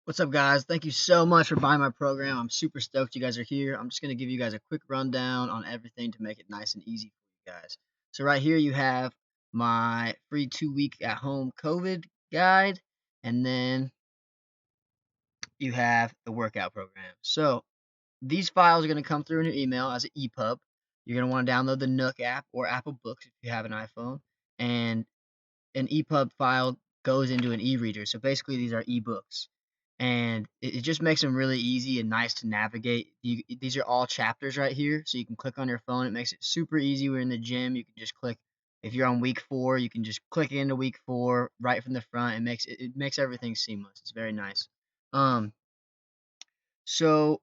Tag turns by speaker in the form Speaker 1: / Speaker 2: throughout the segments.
Speaker 1: What's up, guys? Thank you so much for buying my program. I'm super stoked you guys are here. I'm just going to give you guys a quick rundown on everything to make it nice and easy for you guys. So right here you have my free 2-week at home COVID guide, and then you have the workout program. So these files are going to come through in your email as an EPUB. You're going to want to download the Nook app or Apple Books if you have an iPhone, and an EPUB file goes into an e-reader. So basically, these are ebooks, and it just makes them really easy and nice to navigate. These are all chapters right here, so you can click on your phone. It makes it super easy. We're in the gym. You can just click. If you're on week 4, you can just click into week 4 right from the front. It makes everything seamless. It's very nice. Um, so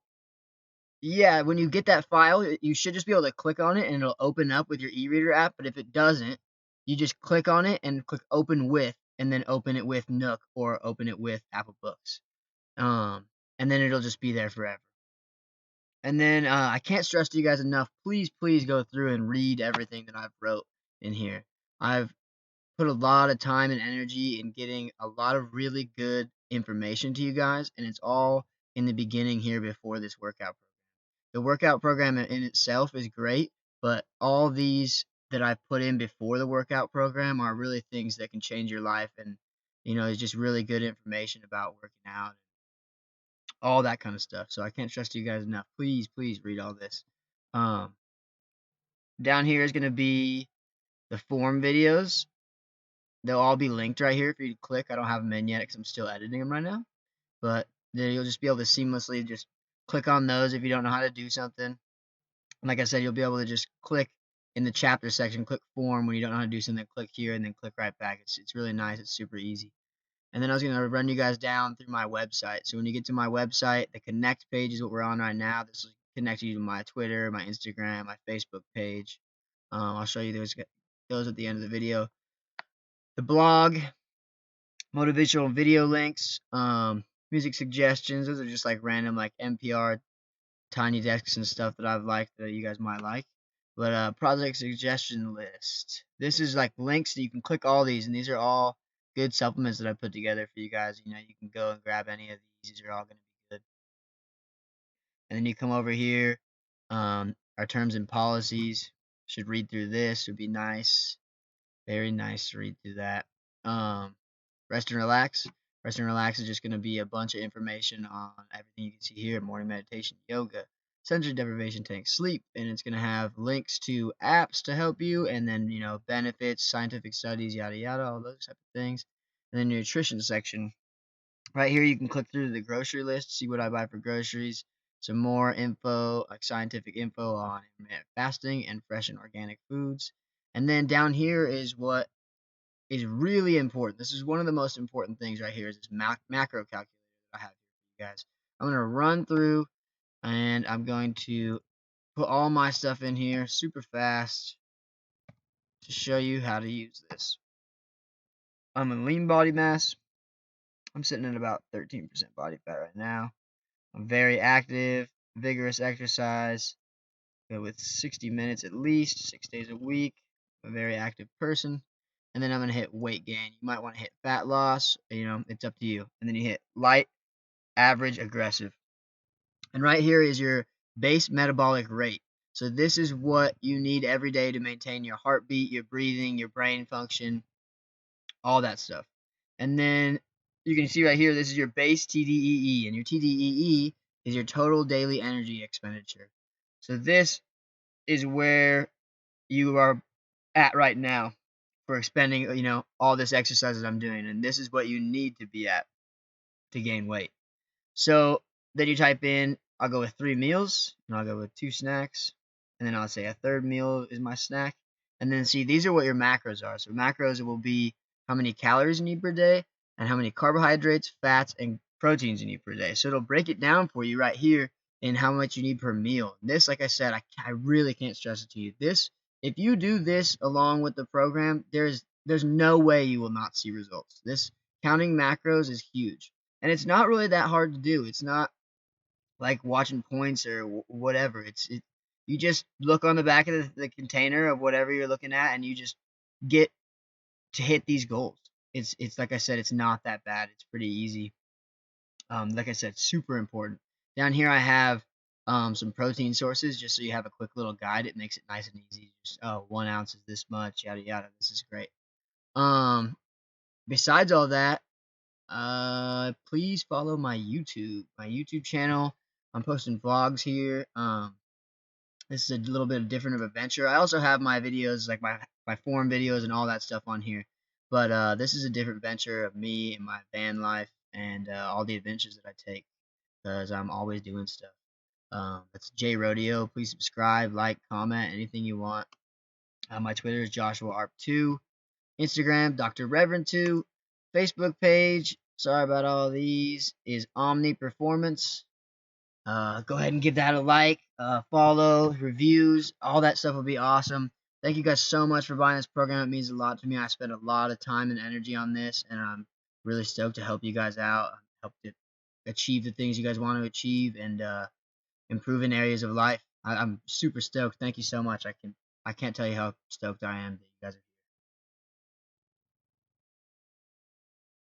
Speaker 1: yeah, when you get that file, you should just be able to click on it and it'll open up with your e-reader app. But if it doesn't, you just click on it and click open with, and then open it with Nook or open it with Apple Books. And then it'll just be there forever. And then I can't stress to you guys enough. Please go through and read everything that I've wrote in here. I've put a lot of time and energy in getting a lot of really good information to you guys, and it's all in the beginning here before this workout program. The workout program in itself is great, but all these that I've put in before the workout program are really things that can change your life, and it's just really good information about working out, all that kind of stuff. So I can't stress you guys enough. Please read all this. Um, Down here is going to be the form videos. They'll all be linked right here for you to click. I don't have them in yet because I'm still editing them right now, but then you'll just be able to seamlessly just click on those if you don't know how to do something. Like I said, you'll be able to just click in the chapter section, click form when you don't know how to do something, click here and then click right back. It's really nice. It's super easy. And then I was going to run you guys down through my website. So when you get to my website, the connect page is what we're on right now. This will connect you to my Twitter, my Instagram, my Facebook page. I'll show you those at the end of the video. The blog, motivational video links, music suggestions. Those are just like random like NPR tiny desks and stuff that I've liked that you guys might like. But project suggestion list. This is like links that you can click all these, and these are all good supplements that I put together for you guys. You can go and grab any of these. These are all going to be good. And then you come over here, our terms and policies. Should read through this. Would be nice. Very nice to read through that. Um, Rest and relax. Rest and relax is just going to be a bunch of information on everything you can see here: morning meditation, yoga, sensory deprivation tank, sleep, and it's going to have links to apps to help you, and then benefits, scientific studies, yada yada, all those type of things. And then the nutrition section. Right here, you can click through the grocery list, see what I buy for groceries, some more info, like scientific info on intermittent fasting and fresh and organic foods. And then down here is what is really important. This is one of the most important things right here is this macro calculator that I have here for you guys. I'm going to run through and I'm going to put all my stuff in here super fast to show you how to use this. I'm in lean body mass. I'm sitting at about 13% body fat right now. I'm very active, vigorous exercise with 60 minutes at least, 6 days a week. I'm a very active person. And then I'm going to hit weight gain. You might want to hit fat loss. It's up to you. And then you hit light, average, aggressive. And right here is your base metabolic rate. So this is what you need every day to maintain your heartbeat, your breathing, your brain function, all that stuff. And then you can see right here, this is your base TDEE. And your TDEE is your total daily energy expenditure. So this is where you are at right now for expending, all this exercise that I'm doing. And this is what you need to be at to gain weight. So then you type in, I'll go with 3 meals, and I'll go with 2 snacks. And then I'll say a third meal is my snack. And then see, these are what your macros are. So macros will be how many calories you need per day and how many carbohydrates, fats, and proteins you need per day. So it'll break it down for you right here in how much you need per meal. This, like I said, I really can't stress it to you. This, if you do this along with the program, there's no way you will not see results. This counting macros is huge. And it's not really that hard to do. It's not like watching points or whatever. You just look on the back of the container of whatever you're looking at, and you just get to hit these goals. It's like I said, it's not that bad. It's pretty easy. Like I said, super important. Down here I have some protein sources just so you have a quick little guide. It makes it nice and easy. Just, oh, 1 ounce is this much, yada yada. This is great. Um, Besides all that, please follow my YouTube channel. I'm posting vlogs here. This is a little bit different of adventure. I also have my videos, like my forum videos and all that stuff on here. But this is a different venture of me and my van life and all the adventures that I take because I'm always doing stuff. That's J Rodeo. Please subscribe, like, comment, anything you want. My Twitter is Joshua Arp2. Instagram, Dr. Reverend 2. Facebook page, sorry about all these, is omniperformance. Go ahead and give that a like, follow, reviews, all that stuff would be awesome. Thank you guys so much for buying this program. It means a lot to me. I spent a lot of time and energy on this, and I'm really stoked to help you guys out, help to achieve the things you guys want to achieve, and improve in areas of life. I'm super stoked. Thank you so much. I can't tell you how stoked I am that you guys are